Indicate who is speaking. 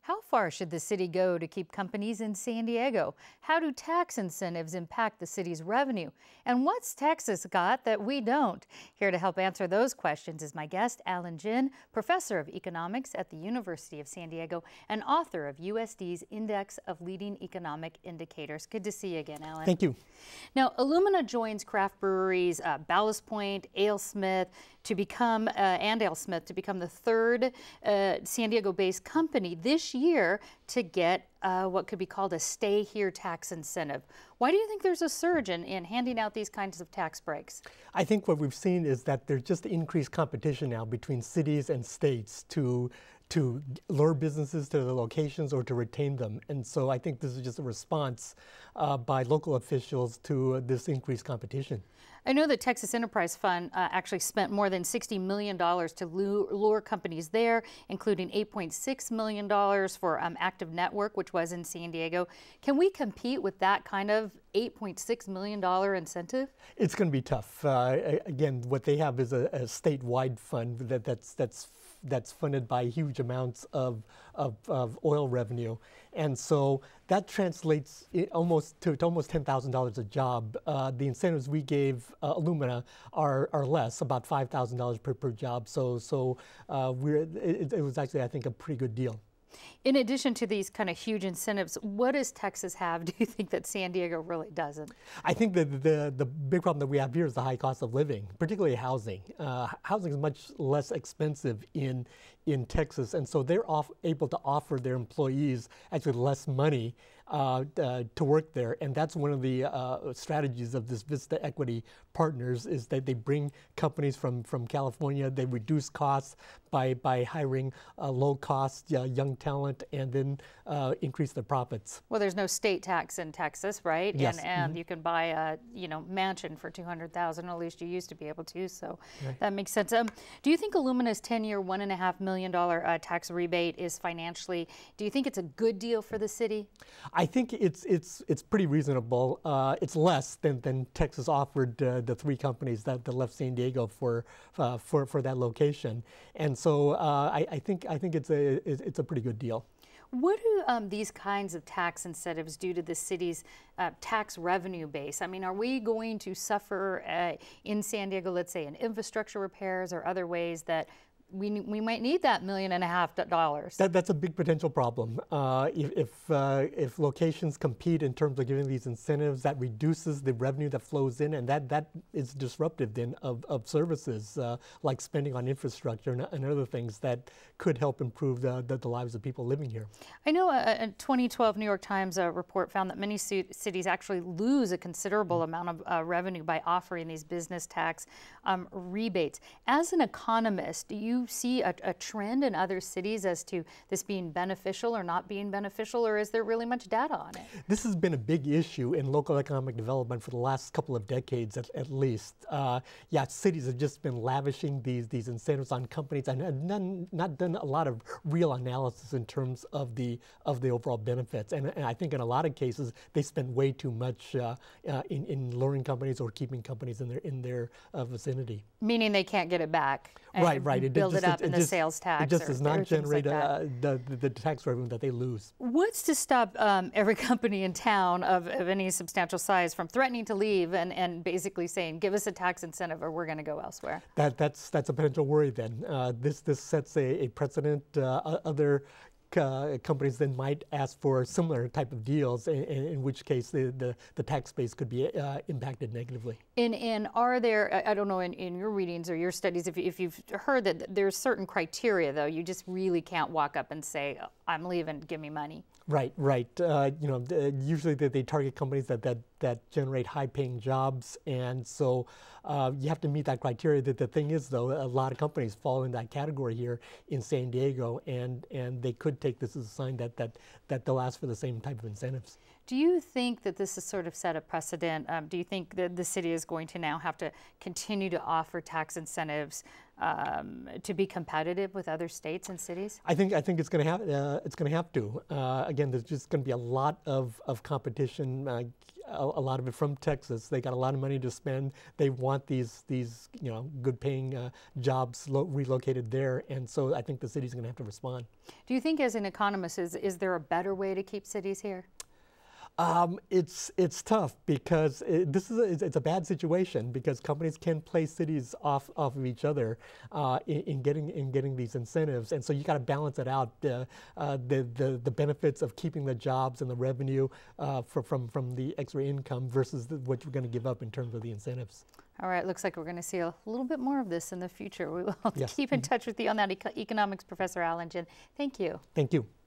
Speaker 1: How far should the city go to keep companies in San Diego? How do tax incentives impact the city's revenue? And what's Texas got that we don't? Here to help answer those questions is my guest, Alan Jin, professor of economics at the University of San Diego and author of USD's Index of Leading Economic Indicators. Good to see you again, Alan.
Speaker 2: Thank you.
Speaker 1: Now, Illumina joins craft breweries Ballast Point, AleSmith to become the third San Diego-based company this year to get what could be called a stay here tax incentive. Why do you think there's a surge in handing out these kinds of tax breaks?
Speaker 2: I think what we've seen is that there's just increased competition now between cities and states to lure businesses to the locations or to retain them. And so I think this is just a response by local officials to this increased competition.
Speaker 1: I know the Texas Enterprise Fund actually spent more than $60 million to lure companies there, including $8.6 million for Active Network, which was in San Diego. Can we compete with that kind of $8.6 million incentive?
Speaker 2: It's going to be tough. Again, what they have is a statewide fund that's funded by huge amounts of oil revenue. And so that translates almost $10,000 a job. The incentives we gave Illumina are less, about $5,000 per job. So it was actually, I think, a pretty good deal.
Speaker 1: In addition to these kind of huge incentives, what does Texas have, do you think, that San Diego really doesn't?
Speaker 2: I think that the big problem that we have here is the high cost of living, particularly housing. Housing is much less expensive in Texas, and so they're able to offer their employees actually less money to work there. And that's one of the strategies of this Vista Equity Partners, is that they bring companies from California, they reduce costs by hiring low-cost young talent, and then increase their profits.
Speaker 1: Well, there's no state tax in Texas, right?
Speaker 2: Yes.
Speaker 1: And you can buy a mansion for $200,000, at least you used to be able to. So right. That makes sense. Do you think Illumina's 10-year, $1.5 million tax rebate is financially? Do you think it's a good deal for the city?
Speaker 2: I think it's pretty reasonable. It's less than Texas offered the three companies that left San Diego for that location, and so I think it's a pretty good deal.
Speaker 1: What do these kinds of tax incentives do to the city's tax revenue base? I mean, are we going to suffer in San Diego, let's say, in infrastructure repairs or other ways that we might need that $1.5 million? That's
Speaker 2: a big potential problem. If locations compete in terms of giving these incentives, that reduces the revenue that flows in, and that is disruptive then of services like spending on infrastructure and other things that could help improve the lives of people living here.
Speaker 1: I know a 2012 New York Times report found that many cities actually lose a considerable amount of revenue by offering these business tax rebates. As an economist, do you see a trend in other cities as to this being beneficial or not being beneficial, or is there really much data on it?
Speaker 2: This has been a big issue in local economic development for the last couple of decades at least. Yeah, cities have just been lavishing these incentives on companies and not done a lot of real analysis in terms of the overall benefits. And I think in a lot of cases they spend way too much in luring companies or keeping companies in their vicinity.
Speaker 1: Meaning they can't get it back.
Speaker 2: Right.
Speaker 1: Build it up in the sales tax.
Speaker 2: It just does not generate
Speaker 1: like
Speaker 2: the tax revenue that they lose.
Speaker 1: What's to stop every company in town of any substantial size from threatening to leave and basically saying, give us a tax incentive or we're going to go elsewhere?
Speaker 2: That's a potential worry then. This sets a precedent. Other companies then might ask for similar type of deals, in which case the tax base could be impacted negatively.
Speaker 1: And are there, I don't know, in your readings or your studies, if you've heard that there's certain criteria, though, you just really can't walk up and say, I'm leaving, give me money.
Speaker 2: Right. Usually they target companies that generate high-paying jobs, and so you have to meet that criteria. The thing is, though, a lot of companies fall in that category here in San Diego, and they could take this as a sign that they'll ask for the same type of incentives.
Speaker 1: Do you think that this has sort of set a precedent? Do you think that the city is going to now have to continue to offer tax incentives to be competitive with other states and cities?
Speaker 2: I think it's going to have to. Again, there's just going to be a lot of competition. A lot of it from Texas. They got a lot of money to spend. They want these good paying jobs relocated there, and so I think the city's going to have to respond.
Speaker 1: Do you think, as an economist, is there a better way to keep cities here?
Speaker 2: It's tough because it's a bad situation because companies can play cities off of each other in getting these incentives, and so you got to balance it out. The benefits of keeping the jobs and the revenue from the extra income versus what you're going to give up in terms of the incentives.
Speaker 1: All right, looks like we're going to see a little bit more of this in the future. We will
Speaker 2: Yes.
Speaker 1: keep in touch with you on that, economics professor Alan Jin. Thank you.
Speaker 2: Thank you.